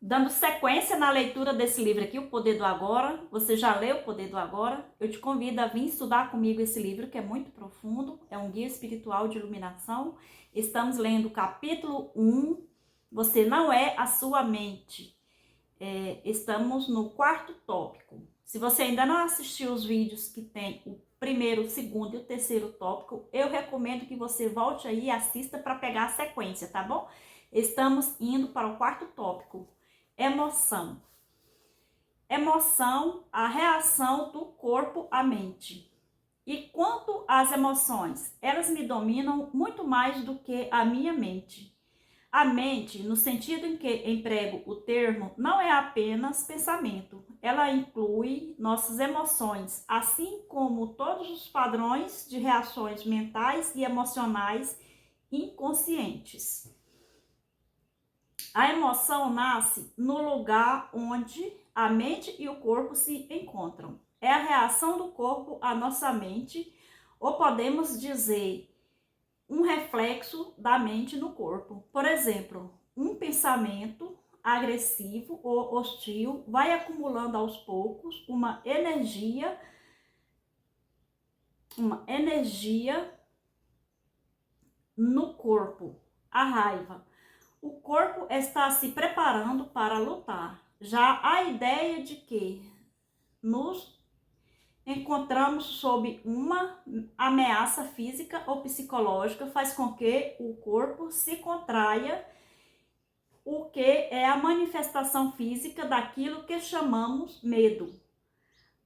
Dando sequência na leitura desse livro aqui, O Poder do Agora. Você já leu O Poder do Agora? Eu te convido a vir estudar comigo esse livro, que é muito profundo, é um guia espiritual de iluminação. Estamos lendo o capítulo 1, Você Não É a Sua Mente. Estamos no quarto tópico. Se você ainda não assistiu os vídeos que tem o primeiro, o segundo e o terceiro tópico, eu recomendo que você volte aí e assista para pegar a sequência, tá bom? Estamos indo para o quarto tópico. Emoção. Emoção, a reação do corpo à mente. E quanto às emoções, elas me dominam muito mais do que a minha mente. A mente, no sentido em que emprego o termo, não é apenas pensamento. Ela inclui nossas emoções, assim como todos os padrões de reações mentais e emocionais inconscientes. A emoção nasce no lugar onde a mente e o corpo se encontram. É a reação do corpo à nossa mente, ou podemos dizer, um reflexo da mente no corpo. Por exemplo, um pensamento agressivo ou hostil vai acumulando aos poucos uma energia no corpo, a raiva. O corpo está se preparando para lutar. Já a ideia de que nos encontramos sob uma ameaça física ou psicológica faz com que o corpo se contraia, o que é a manifestação física daquilo que chamamos medo.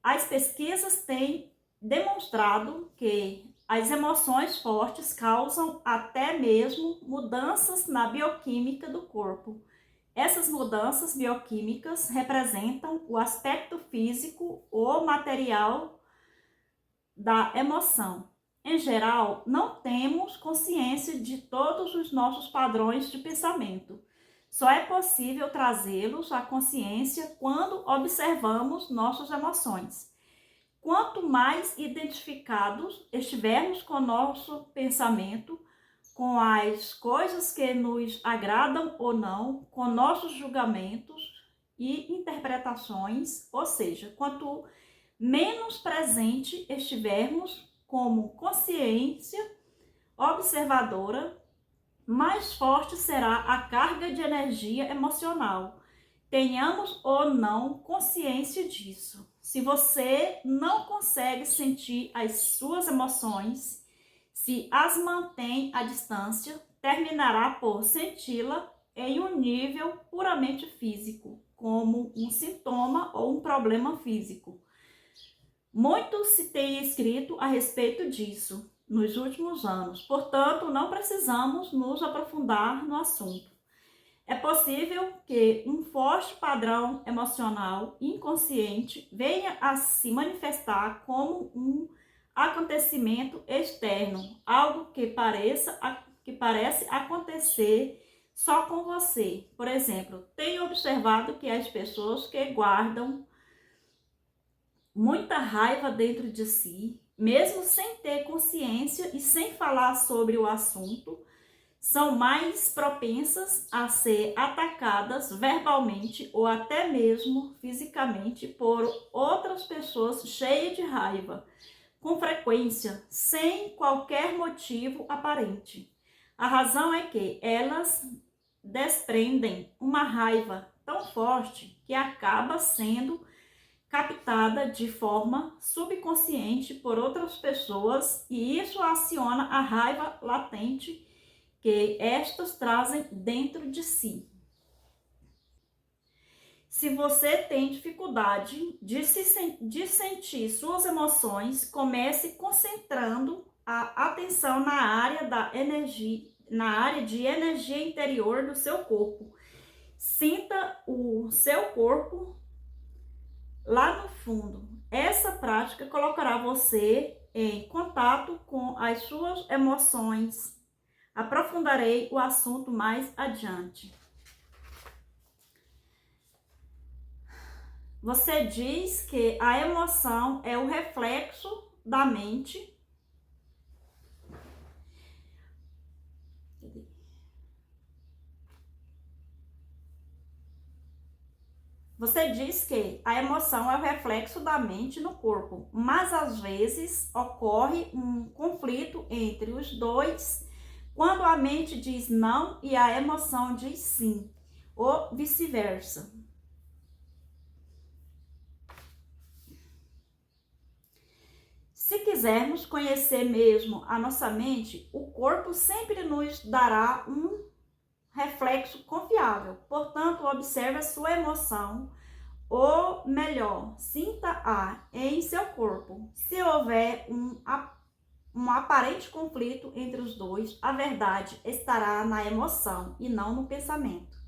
As pesquisas têm demonstrado que as emoções fortes causam até mesmo mudanças na bioquímica do corpo. Essas mudanças bioquímicas representam o aspecto físico ou material da emoção. Em geral, não temos consciência de todos os nossos padrões de pensamento. Só é possível trazê-los à consciência quando observamos nossas emoções. Quanto mais identificados estivermos com nosso pensamento, com as coisas que nos agradam ou não, com nossos julgamentos e interpretações, ou seja, quanto menos presente estivermos como consciência observadora, mais forte será a carga de energia emocional. Tenhamos ou não consciência disso. Se você não consegue sentir as suas emoções, se as mantém à distância, terminará por senti-la em um nível puramente físico, como um sintoma ou um problema físico. Muito se tem escrito a respeito disso nos últimos anos, portanto, não precisamos nos aprofundar no assunto. É possível que um forte padrão emocional inconsciente venha a se manifestar como um acontecimento externo, algo que parece acontecer só com você. Por exemplo, tenho observado que as pessoas que guardam muita raiva dentro de si, mesmo sem ter consciência e sem falar sobre o assunto, são mais propensas a ser atacadas verbalmente ou até mesmo fisicamente por outras pessoas cheias de raiva, com frequência, sem qualquer motivo aparente. A razão é que elas desprendem uma raiva tão forte que acaba sendo captada de forma subconsciente por outras pessoas, e isso aciona a raiva latente que estas trazem dentro de si. Se você tem dificuldade de sentir suas emoções, comece concentrando a atenção na área de energia interior do seu corpo. Sinta o seu corpo lá no fundo. Essa prática colocará você em contato com as suas emoções. Aprofundarei o assunto mais adiante. Você diz que a emoção é o reflexo da mente. Você diz que a emoção é o reflexo da mente no corpo, mas às vezes ocorre um conflito entre os dois quando a mente diz não e a emoção diz sim, ou vice-versa. Se quisermos conhecer mesmo a nossa mente, o corpo sempre nos dará um reflexo confiável. Portanto, observe a sua emoção, ou melhor, sinta-a em seu corpo. Se houver um aparente conflito entre os dois, a verdade estará na emoção e não no pensamento.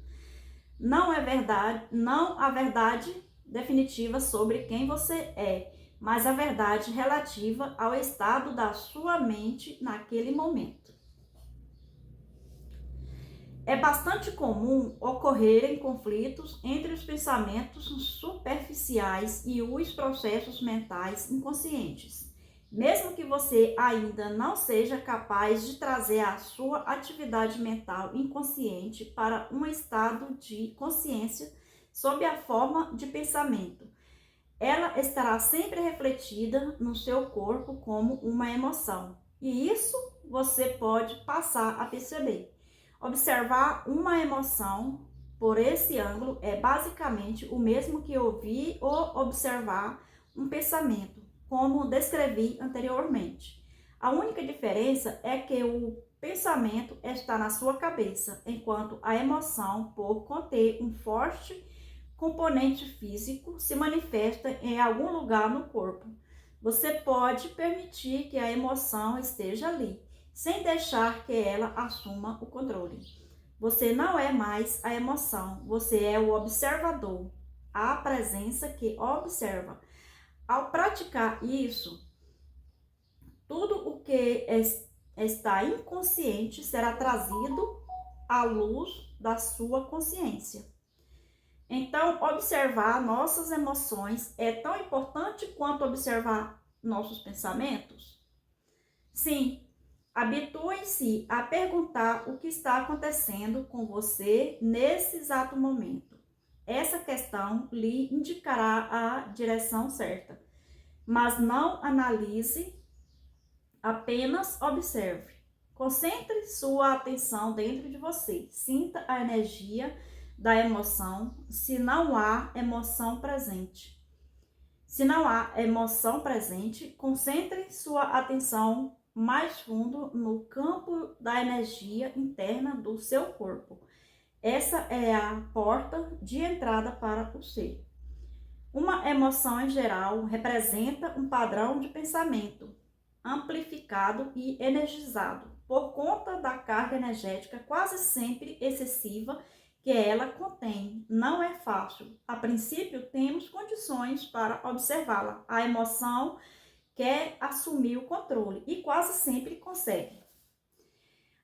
Não a verdade definitiva sobre quem você é, mas a verdade relativa ao estado da sua mente naquele momento. É bastante comum ocorrerem conflitos entre os pensamentos superficiais e os processos mentais inconscientes. Mesmo que você ainda não seja capaz de trazer a sua atividade mental inconsciente para um estado de consciência sob a forma de pensamento, ela estará sempre refletida no seu corpo como uma emoção. E isso você pode passar a perceber. Observar uma emoção por esse ângulo é basicamente o mesmo que ouvir ou observar um pensamento, como descrevi anteriormente. A única diferença é que o pensamento está na sua cabeça, enquanto a emoção, por conter um forte componente físico, se manifesta em algum lugar no corpo. Você pode permitir que a emoção esteja ali, sem deixar que ela assuma o controle. Você não é mais a emoção, você é o observador, a presença que observa. Ao praticar isso, tudo o que está inconsciente será trazido à luz da sua consciência. Então, observar nossas emoções é tão importante quanto observar nossos pensamentos? Sim, habitue-se a perguntar o que está acontecendo com você nesse exato momento. Essa questão lhe indicará a direção certa, mas não analise, apenas observe. Concentre sua atenção dentro de você, sinta a energia da emoção, se não há emoção presente. Se não há emoção presente, concentre sua atenção mais fundo no campo da energia interna do seu corpo. Essa é a porta de entrada para o ser. Uma emoção em geral representa um padrão de pensamento amplificado e energizado por conta da carga energética quase sempre excessiva que ela contém. Não é fácil. A princípio, temos condições para observá-la. A emoção quer assumir o controle e quase sempre consegue.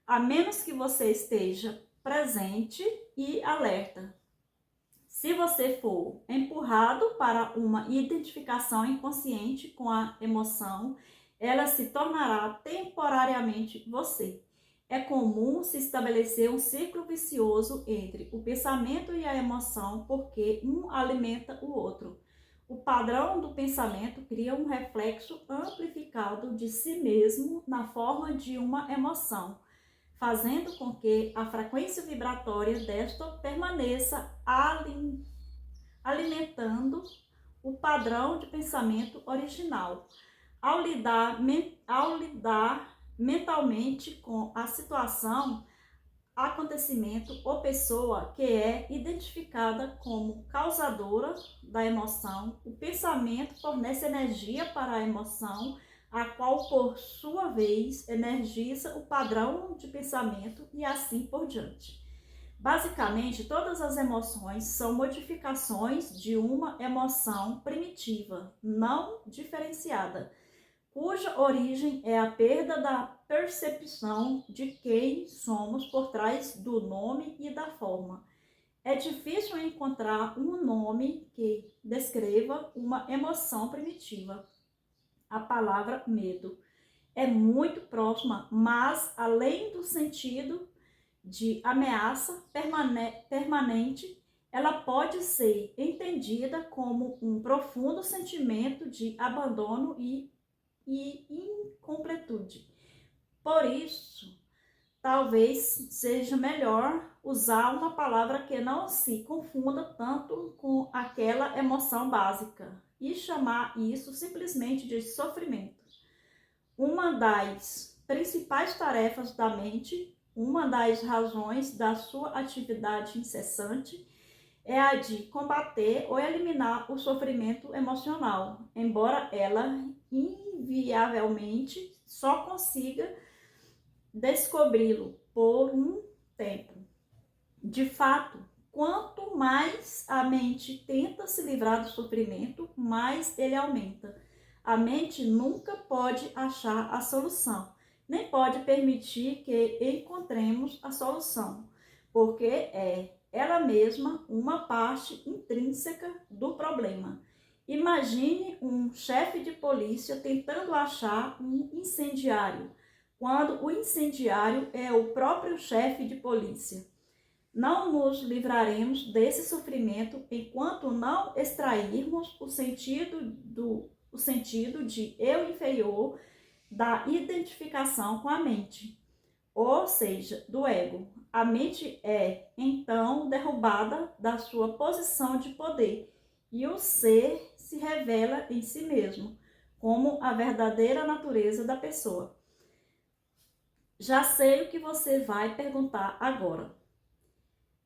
A menos que você esteja presente e alerta. Se você for empurrado para uma identificação inconsciente com a emoção, ela se tornará temporariamente você. É comum se estabelecer um ciclo vicioso entre o pensamento e a emoção, porque um alimenta o outro. O padrão do pensamento cria um reflexo amplificado de si mesmo na forma de uma emoção, fazendo com que a frequência vibratória desta permaneça alimentando o padrão de pensamento original. Ao lidar mentalmente com a situação, acontecimento ou pessoa que é identificada como causadora da emoção, o pensamento fornece energia para a emoção, a qual, por sua vez, energiza o padrão de pensamento e assim por diante. Basicamente, todas as emoções são modificações de uma emoção primitiva, não diferenciada, cuja origem é a perda da percepção de quem somos por trás do nome e da forma. É difícil encontrar um nome que descreva uma emoção primitiva. A palavra medo é muito próxima, mas além do sentido de ameaça permanente, ela pode ser entendida como um profundo sentimento de abandono e incompletude. Por isso, talvez seja melhor usar uma palavra que não se confunda tanto com aquela emoção básica e chamar isso simplesmente de sofrimento. Uma das principais tarefas da mente, uma das razões da sua atividade incessante, é a de combater ou eliminar o sofrimento emocional, embora ela inviavelmente só consiga descobri-lo por um tempo. De fato, quanto mais a mente tenta se livrar do sofrimento, mais ele aumenta. A mente nunca pode achar a solução, nem pode permitir que encontremos a solução, porque é ela mesma uma parte intrínseca do problema. Imagine um chefe de polícia tentando achar um incendiário, quando o incendiário é o próprio chefe de polícia. Não nos livraremos desse sofrimento enquanto não extrairmos o sentido de eu inferior da identificação com a mente, ou seja, do ego. A mente é, então, derrubada da sua posição de poder e o ser se revela em si mesmo, como a verdadeira natureza da pessoa. Já sei o que você vai perguntar agora.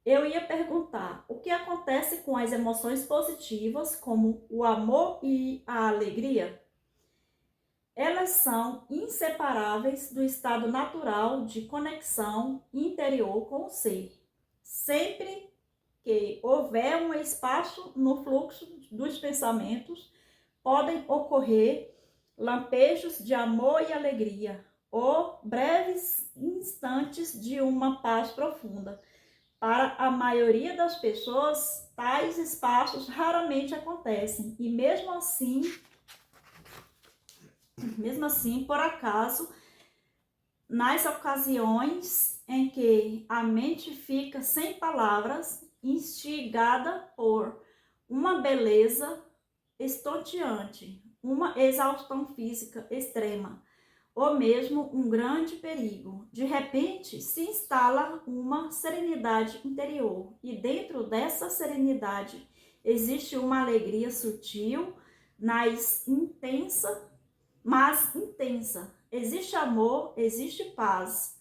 Eu ia perguntar o que acontece com as emoções positivas, como o amor e a alegria? Elas são inseparáveis do estado natural de conexão interior com o ser. Sempre que houver um espaço no fluxo dos pensamentos, podem ocorrer lampejos de amor e alegria, ou breves instantes de uma paz profunda. Para a maioria das pessoas, tais espaços raramente acontecem, e mesmo assim, por acaso, nas ocasiões em que a mente fica sem palavras, instigada por uma beleza estonteante, uma exaustão física extrema, ou mesmo um grande perigo, de repente se instala uma serenidade interior, e dentro dessa serenidade existe uma alegria sutil, mas intensa. Existe amor, existe paz.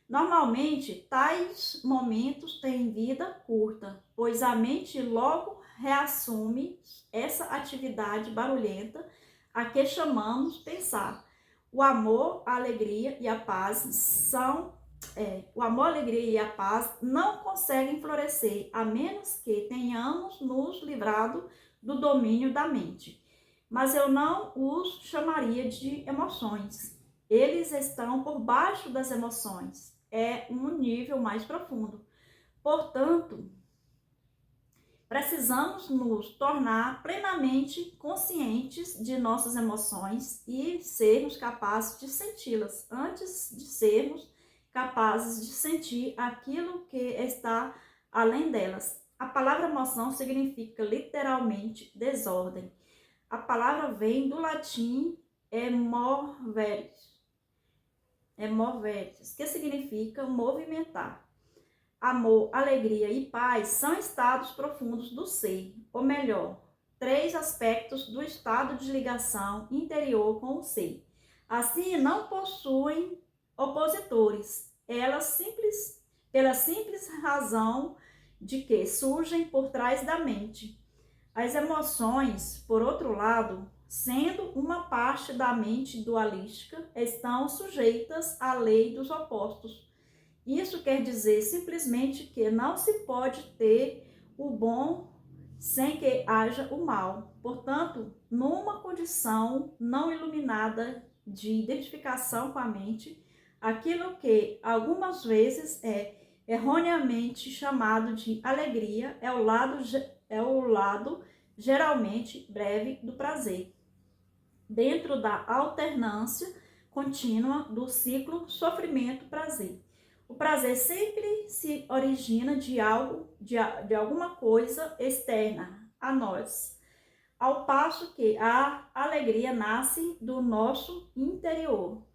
Normalmente, tais momentos têm vida curta, pois a mente logo reassume essa atividade barulhenta a que chamamos pensar. O amor, a alegria e a paz não conseguem florescer a menos que tenhamos nos livrado do domínio da mente. Mas eu não os chamaria de emoções. Eles estão por baixo das emoções. É um nível mais profundo. Portanto, precisamos nos tornar plenamente conscientes de nossas emoções e sermos capazes de senti-las antes de sermos capazes de sentir aquilo que está além delas. A palavra emoção significa literalmente desordem. A palavra vem do latim moveres, que significa movimentar. Amor, alegria e paz são estados profundos do ser, ou melhor, 3 aspectos do estado de ligação interior com o ser. Assim, não possuem opositores, pela simples razão de que surgem por trás da mente. As emoções, por outro lado, sendo uma parte da mente dualística, estão sujeitas à lei dos opostos. Isso quer dizer simplesmente que não se pode ter o bom sem que haja o mal. Portanto, numa condição não iluminada de identificação com a mente, aquilo que algumas vezes é erroneamente chamado de alegria é o lado geralmente breve do prazer, dentro da alternância contínua do ciclo sofrimento-prazer. O prazer sempre se origina de algo, de alguma coisa externa a nós, ao passo que a alegria nasce do nosso interior.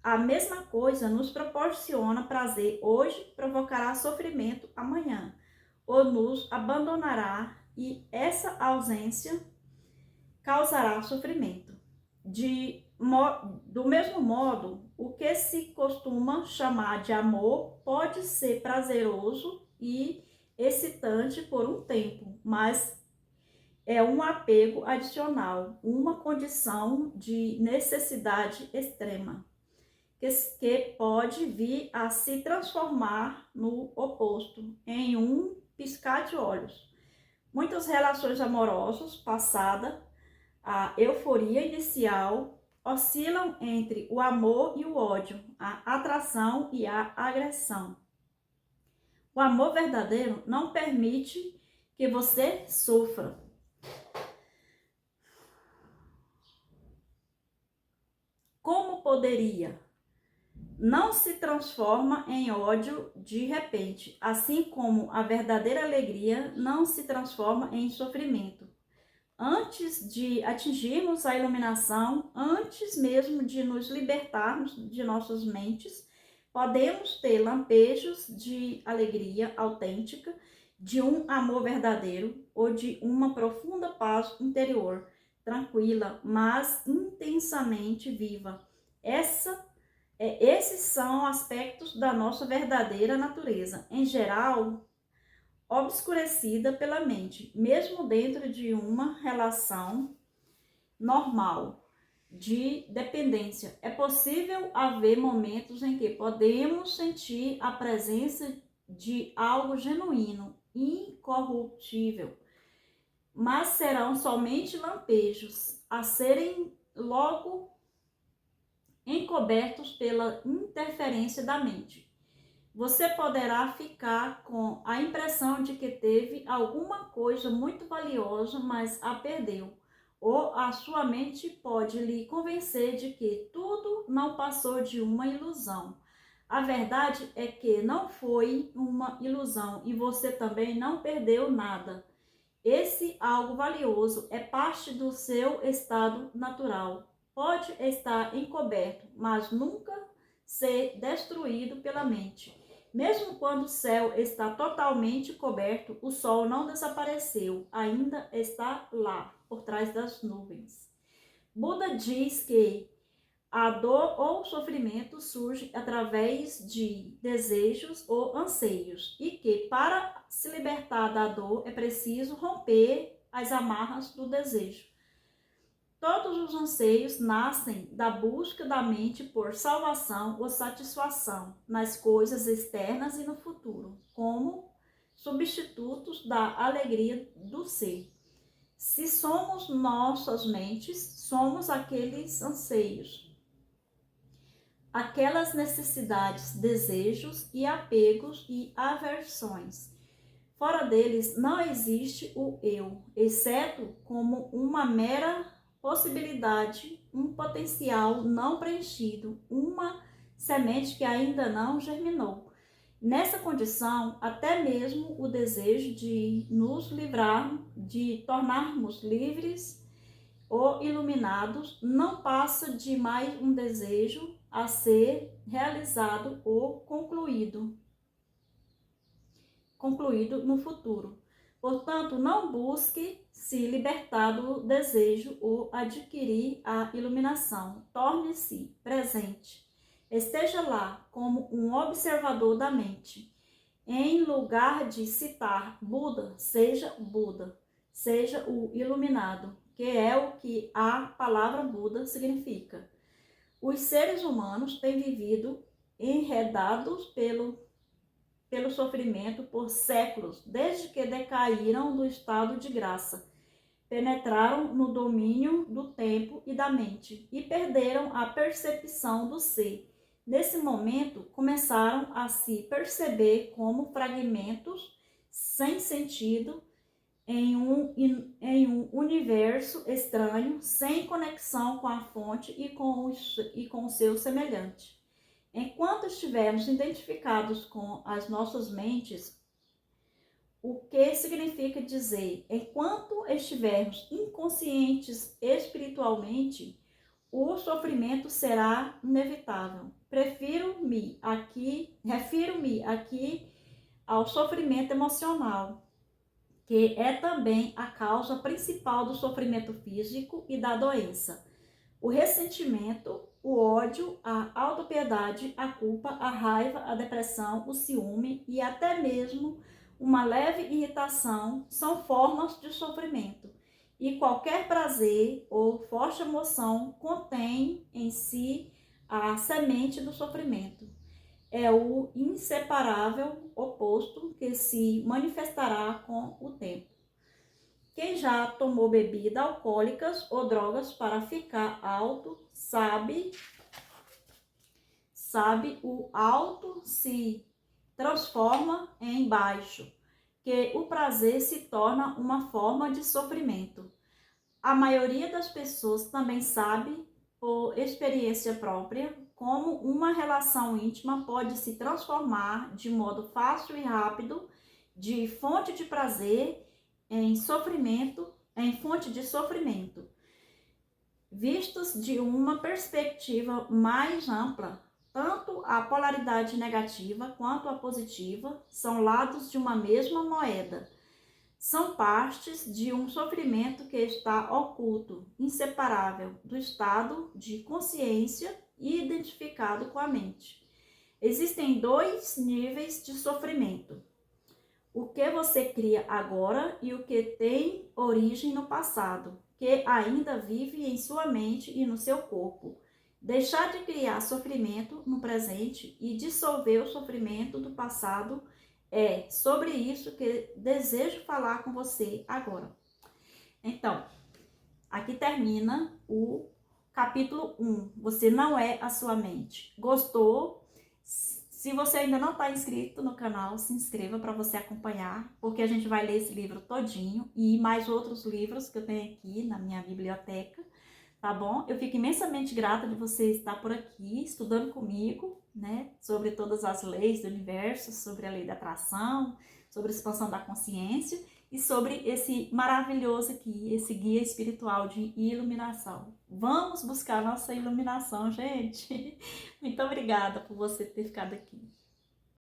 A mesma coisa nos proporciona prazer hoje, provocará sofrimento amanhã, ou nos abandonará, e essa ausência causará sofrimento. Do mesmo modo, o que se costuma chamar de amor pode ser prazeroso e excitante por um tempo, mas é um apego adicional, uma condição de necessidade extrema, que pode vir a se transformar no oposto, em um piscar de olhos. Muitas relações amorosas passadas, a euforia inicial, oscilam entre o amor e o ódio, a atração e a agressão. O amor verdadeiro não permite que você sofra. Como poderia? Não se transforma em ódio de repente, assim como a verdadeira alegria não se transforma em sofrimento. Antes de atingirmos a iluminação, antes mesmo de nos libertarmos de nossas mentes, podemos ter lampejos de alegria autêntica, de um amor verdadeiro ou de uma profunda paz interior, tranquila, mas intensamente viva. Esses são aspectos da nossa verdadeira natureza. Em geral, obscurecida pela mente, mesmo dentro de uma relação normal de dependência. É possível haver momentos em que podemos sentir a presença de algo genuíno, incorruptível, mas serão somente lampejos a serem logo encobertos pela interferência da mente. Você poderá ficar com a impressão de que teve alguma coisa muito valiosa, mas a perdeu. Ou a sua mente pode lhe convencer de que tudo não passou de uma ilusão. A verdade é que não foi uma ilusão e você também não perdeu nada. Esse algo valioso é parte do seu estado natural. Pode estar encoberto, mas nunca ser destruído pela mente. Mesmo quando o céu está totalmente coberto, o sol não desapareceu, ainda está lá, por trás das nuvens. Buda diz que a dor ou sofrimento surge através de desejos ou anseios e que para se libertar da dor é preciso romper as amarras do desejo. Todos os anseios nascem da busca da mente por salvação ou satisfação nas coisas externas e no futuro, como substitutos da alegria do ser. Se somos nossas mentes, somos aqueles anseios, aquelas necessidades, desejos e apegos e aversões. Fora deles não existe o eu, exceto como uma mera possibilidade, um potencial não preenchido, uma semente que ainda não germinou. Nessa condição, até mesmo o desejo de nos livrar, de tornarmos livres ou iluminados, não passa de mais um desejo a ser realizado ou concluído no futuro. Portanto, não busque se libertar do desejo ou adquirir a iluminação. Torne-se presente. Esteja lá como um observador da mente. Em lugar de citar Buda, seja o iluminado, que é o que a palavra Buda significa. Os seres humanos têm vivido enredados pelo sofrimento por séculos, desde que decaíram do estado de graça, penetraram no domínio do tempo e da mente e perderam a percepção do ser. Nesse momento, começaram a se perceber como fragmentos sem sentido em um universo estranho, sem conexão com a fonte e com o seu semelhante. Enquanto estivermos identificados com as nossas mentes, o que significa dizer, enquanto estivermos inconscientes espiritualmente, o sofrimento será inevitável. Refiro-me aqui ao sofrimento emocional, que é também a causa principal do sofrimento físico e da doença. O ressentimento, o ódio, a autopiedade, a culpa, a raiva, a depressão, o ciúme e até mesmo uma leve irritação são formas de sofrimento. E qualquer prazer ou forte emoção contém em si a semente do sofrimento. É o inseparável oposto que se manifestará com o tempo. Quem já tomou bebidas alcoólicas ou drogas para ficar alto, sabe o alto se transforma em baixo, que o prazer se torna uma forma de sofrimento. A maioria das pessoas também sabe, por experiência própria, como uma relação íntima pode se transformar de modo fácil e rápido de fonte de prazer em fonte de sofrimento. Vistos de uma perspectiva mais ampla, tanto a polaridade negativa quanto a positiva são lados de uma mesma moeda. São partes de um sofrimento que está oculto, inseparável do estado de consciência e identificado com a mente. Existem 2 níveis de sofrimento: o que você cria agora e o que tem origem no passado, que ainda vive em sua mente e no seu corpo. Deixar de criar sofrimento no presente e dissolver o sofrimento do passado é sobre isso que desejo falar com você agora. Então, aqui termina o capítulo 1. Você não é a sua mente. Gostou? Se você ainda não está inscrito no canal, se inscreva para você acompanhar, porque a gente vai ler esse livro todinho e mais outros livros que eu tenho aqui na minha biblioteca, tá bom? Eu fico imensamente grata de você estar por aqui estudando comigo, né? Sobre todas as leis do universo, sobre a lei da atração, sobre a expansão da consciência e sobre esse maravilhoso aqui, esse guia espiritual de iluminação. Vamos buscar nossa iluminação, gente! Muito obrigada por você ter ficado aqui.